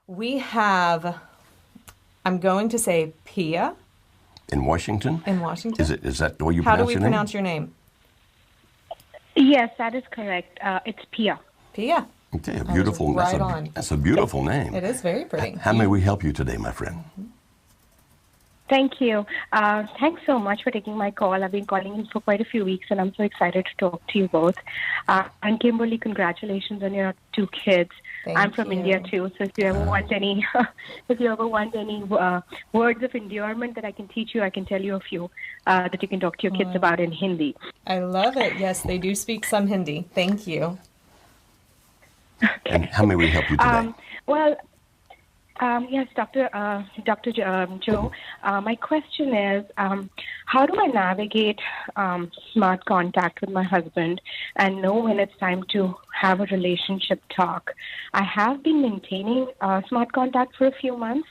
We have, I'm going to say Pia. In Washington? In Washington. Is that the way you How do pronounce we your name? pronounce your name? Yes, that is correct. It's Pia. Pia. Okay, a beautiful. Right on. That's a beautiful name. It is very pretty. How may we help you today, my friend? Thank you. Thanks so much for taking my call. I've been calling in for quite a few weeks, and I'm so excited to talk to you both. And Kimberly, congratulations on your 2 kids. I'm from India too, so if you ever want any, words of endearment that I can teach you, I can tell you a few that you can talk to your kids about in Hindi. I love it. Yes, they do speak some Hindi. Thank you. Okay. And how may we help you today? Yes, Dr. Joe. My question is, how do I navigate smart contact with my husband and know when it's time to have a relationship talk? I have been maintaining smart contact for a few months,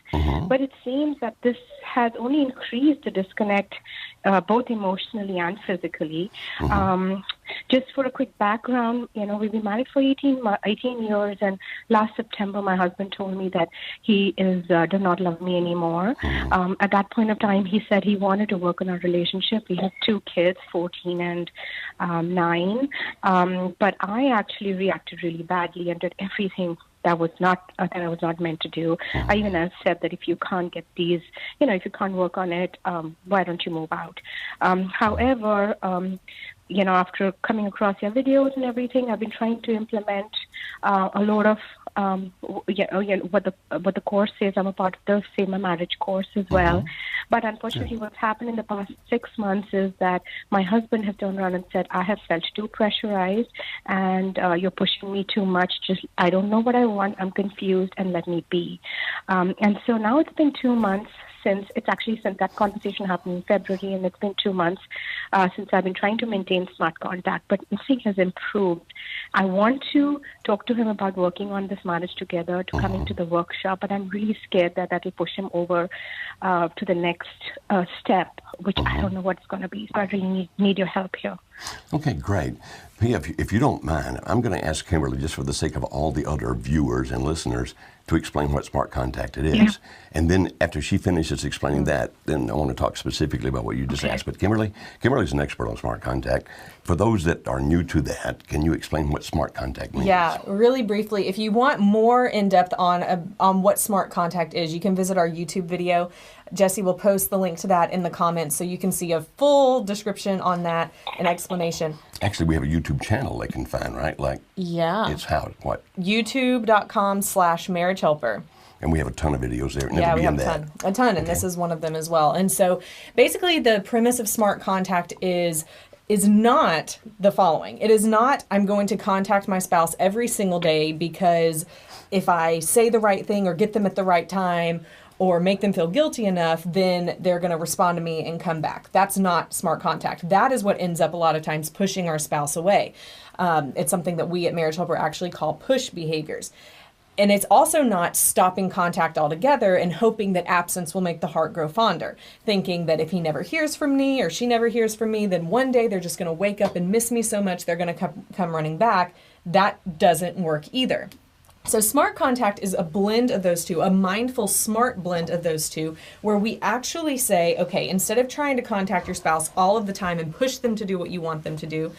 but it seems that this has only increased the disconnect, both emotionally and physically. Just for a quick background, we've been married for 18 years, and last September, my husband told me that he does not love me anymore. At that point of time, he said he wanted to work on our relationship. We have 2 kids, 14 and 9. But I actually reacted really badly and did everything that I was not meant to do. I even said that if you can't get these, if you can't work on it, why don't you move out? However, after coming across your videos and everything, I've been trying to implement a lot of what the course says. I'm a part of the Save My Marriage course as well. But unfortunately, what's happened in the past 6 months is that my husband has turned around and said, I have felt too pressurized and you're pushing me too much. I don't know what I want. I'm confused and let me be. And so now it's been 2 months since that conversation happened in February, and it's been 2 months since I've been trying to maintain smart contact, but nothing has improved. I want to talk to him about working on this marriage together, to come into the workshop, but I'm really scared that will push him over to the next step, which I don't know what it's going to be. So I really need your help here. Okay, great. Pia, if you don't mind, I'm going to ask Kimberly, just for the sake of all the other viewers and listeners, to explain what smart contact it is. Yeah. And then after she finishes explaining that, then I want to talk specifically about what you just asked. But Kimberly's an expert on smart contact. For those that are new to that, can you explain what smart contact means? Yeah, really briefly. If you want more in-depth on what smart contact is, you can visit our YouTube video. Jesse will post the link to that in the comments so you can see a full description on that and explanation. Actually, we have a YouTube channel they can find, right? It's what? YouTube.com/Marriage Helper. And we have a ton of videos there. Yeah, we have a ton, and this is one of them as well. And so basically the premise of smart contact is not the following. It is not, I'm going to contact my spouse every single day because if I say the right thing or get them at the right time or make them feel guilty enough, then they're going to respond to me and come back. That's not smart contact. That is what ends up a lot of times pushing our spouse away. It's something that we at Marriage Helper actually call push behaviors. And it's also not stopping contact altogether and hoping that absence will make the heart grow fonder, thinking that if he never hears from me or she never hears from me, then one day they're just going to wake up and miss me so much they're going to come running back. That doesn't work either. So smart contact is a blend of those two, a mindful, smart blend of those two, where we actually say, okay, instead of trying to contact your spouse all of the time and push them to do what you want them to do,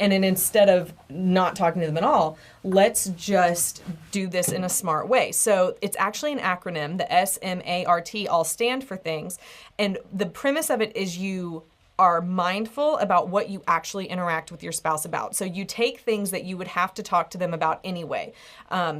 and then instead of not talking to them at all, let's just do this in a smart way. So it's actually an acronym. The SMART all stand for things. And the premise of it is you are mindful about what you actually interact with your spouse about. So you take things that you would have to talk to them about anyway.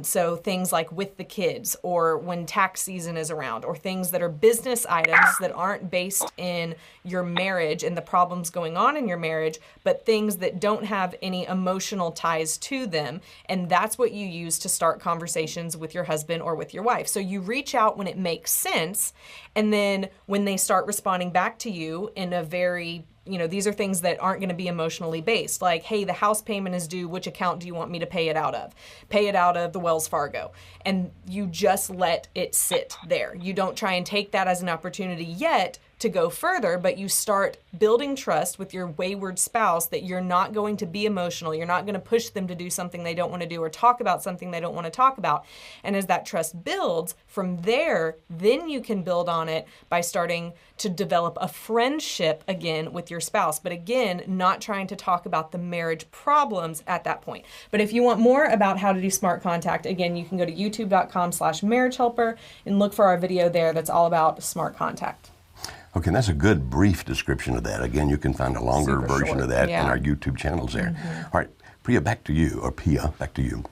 So things like with the kids or when tax season is around, or things that are business items that aren't based in your marriage and the problems going on in your marriage, but things that don't have any emotional ties to them. And that's what you use to start conversations with your husband or with your wife. So you reach out when it makes sense. And then when they start responding back to you in a very, these are things that aren't going to be emotionally based. Like, hey, the house payment is due. Which account do you want me to pay it out of? Pay it out of the Wells Fargo. And you just let it sit there. You don't try and take that as an opportunity yet to to go further, but you start building trust with your wayward spouse that you're not going to be emotional. You're not going to push them to do something they don't want to do or talk about something they don't want to talk about. And as that trust builds, from there, then you can build on it by starting to develop a friendship again with your spouse. But again, not trying to talk about the marriage problems at that point. But if you want more about how to do smart contact, again, you can go to youtube.com/marriagehelper and look for our video there that's all about smart contact. Okay, and that's a good brief description of that. Again, you can find a longer Super version short, of that yeah. in our YouTube channels there. All right, Priya, back to you, or Pia, back to you.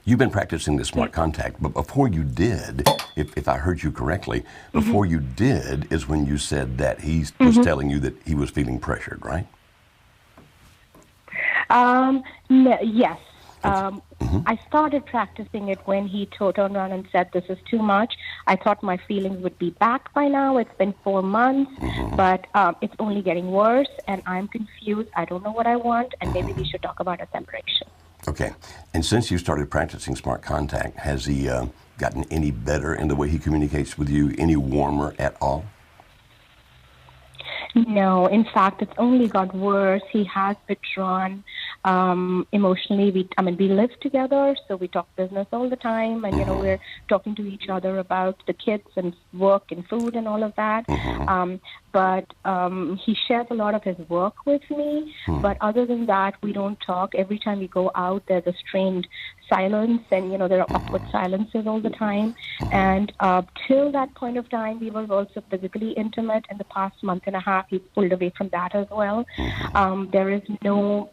You've been practicing the smart contact, but before you did, if I heard you correctly, before you did is when you said that he was telling you that he was feeling pressured, right? No, yes. I started practicing it when he turned around and said, "This is too much." I thought my feelings would be back by now. It's been 4 months, but it's only getting worse, and I'm confused. I don't know what I want, and maybe we should talk about a separation. Okay. And since you started practicing smart contact, has he gotten any better in the way he communicates with you, any warmer at all? No, in fact, it's only got worse. He has withdrawn emotionally. We live together, so we talk business all the time, and we're talking to each other about the kids and work and food and all of that. But he shares a lot of his work with me. But other than that, we don't talk. Every time we go out, there's a strained silence, and there are awkward silences all the time. And till that point of time, we were also physically intimate. In the past month and a half, he pulled away from that as well. There is no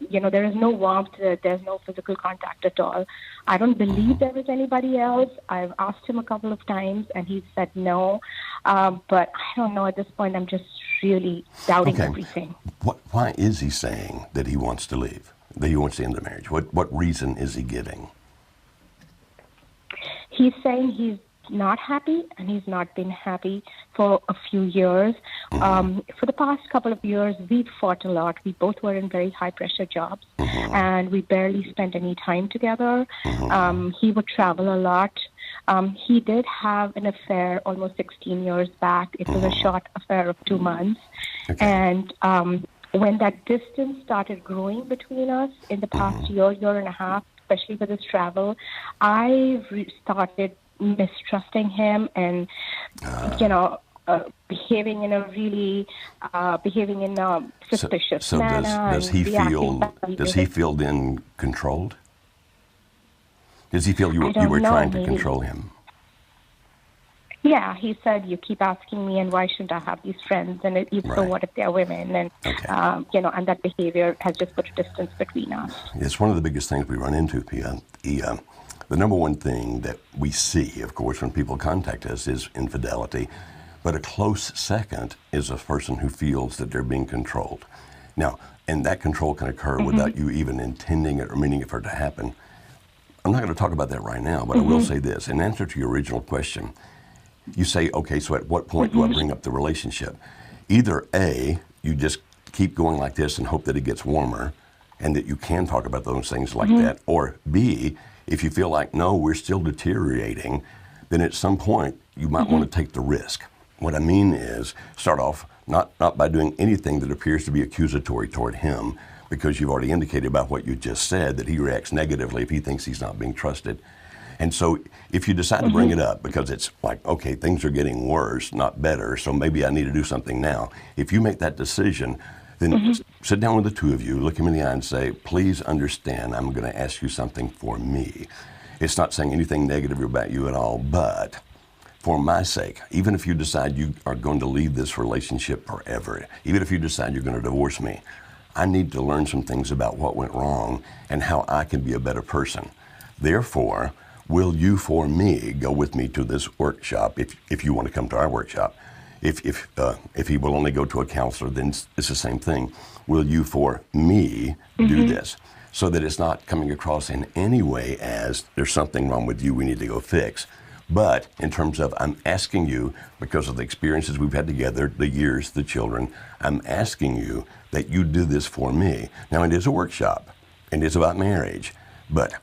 warmth. There's no physical contact at all. I don't believe there is anybody else. I've asked him a couple of times, and he said no. But I don't know. At this point, I'm just really doubting everything. Why is he saying that he wants to leave, that he wants to end the marriage? What reason is he giving? He's saying he's not happy, and he's not been happy for a few years. For the past couple of years, we've fought a lot. We both were in very high-pressure jobs, and we barely spent any time together. He would travel a lot. He did have an affair almost 16 years back. It was a short affair of 2 months. And when that distance started growing between us in the past year and a half, especially with his travel, I started mistrusting him and, behaving in a really, suspicious manner. Does he feel then controlled? Does he feel you were trying to control him? Yeah, he said, "You keep asking me, and why shouldn't I have these friends? And so what if they're women?" And and that behavior has just put a distance between us. It's one of the biggest things we run into, Pia. The number one thing that we see, of course, when people contact us is infidelity, but a close second is a person who feels that they're being controlled. Now, and that control can occur without you even intending it or meaning it for it to happen. I'm not going to talk about that right now, but I will say this. In answer to your original question, you say, okay, so at what point do I bring up the relationship? Either A, you just keep going like this and hope that it gets warmer and that you can talk about those things like that. Or B, if you feel like, no, we're still deteriorating, then at some point you might want to take the risk. What I mean is start off not by doing anything that appears to be accusatory toward him, because you've already indicated about what you just said, that he reacts negatively if he thinks he's not being trusted. And so if you decide to bring it up because it's like, okay, things are getting worse, not better, so maybe I need to do something now. If you make that decision, then sit down with the two of you, look him in the eye and say, please understand, I'm going to ask you something for me. It's not saying anything negative about you at all, but for my sake, even if you decide you are going to leave this relationship forever, even if you decide you're going to divorce me, I need to learn some things about what went wrong and how I can be a better person. Therefore, will you, for me, go with me to this workshop if you want to come to our workshop? If he will only go to a counselor, then it's the same thing. Will you, for me, do this? So that it's not coming across in any way as there's something wrong with you we need to go fix. But in terms of I'm asking you, because of the experiences we've had together, the years, the children, I'm asking you that you do this for me. Now, it is a workshop, and it's about marriage, but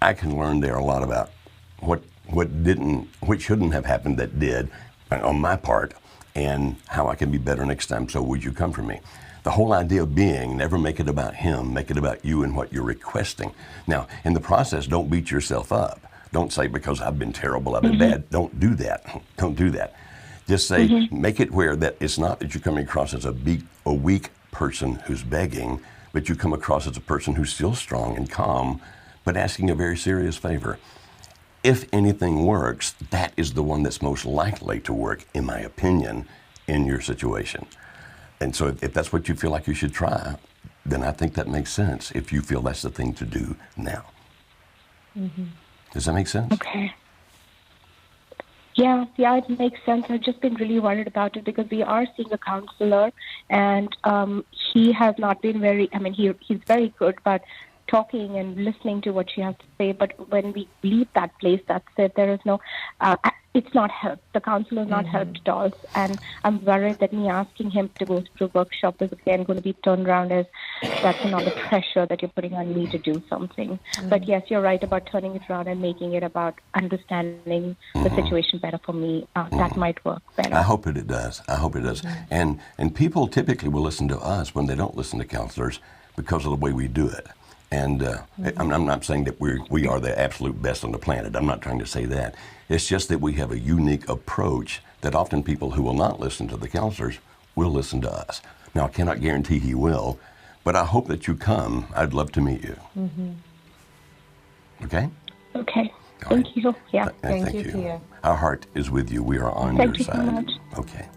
I can learn there a lot about what shouldn't have happened that did on my part, and how I can be better next time. So would you come for me? The whole idea being, never make it about him, make it about you and what you're requesting. Now, in the process, don't beat yourself up. Don't say, because I've been terrible, I've been bad. Don't do that. Don't do that. Just say, make it where that it's not that you're coming across as a weak person who's begging, but you come across as a person who's still strong and calm, but asking a very serious favor. If anything works, that is the one that's most likely to work, in my opinion, in your situation. And so if that's what you feel like you should try, then I think that makes sense if you feel that's the thing to do now. Does that make sense? Okay. Yeah, it makes sense. I've just been really worried about it because we are seeing a counselor, and he has not been he's very good, but talking and listening to what she has to say. But when we leave that place, that's it. There is no, it's not helped. The counselor is not helped at all. And I'm worried that me asking him to go through a workshop is again going to be turned around as that's another pressure that you're putting on me to do something. But yes, you're right about turning it around and making it about understanding the situation better for me. That might work better. I hope it does. I hope it does. And people typically will listen to us when they don't listen to counselors because of the way we do it. And I'm not saying that we are the absolute best on the planet. I'm not trying to say that. It's just that we have a unique approach that often people who will not listen to the counselors will listen to us. Now, I cannot guarantee he will, but I hope that you come. I'd love to meet you. Okay? Okay. All right. Thank you. Yeah. Thank you, Pia. Our heart is with you. We are on your Thank you side. so much. Okay.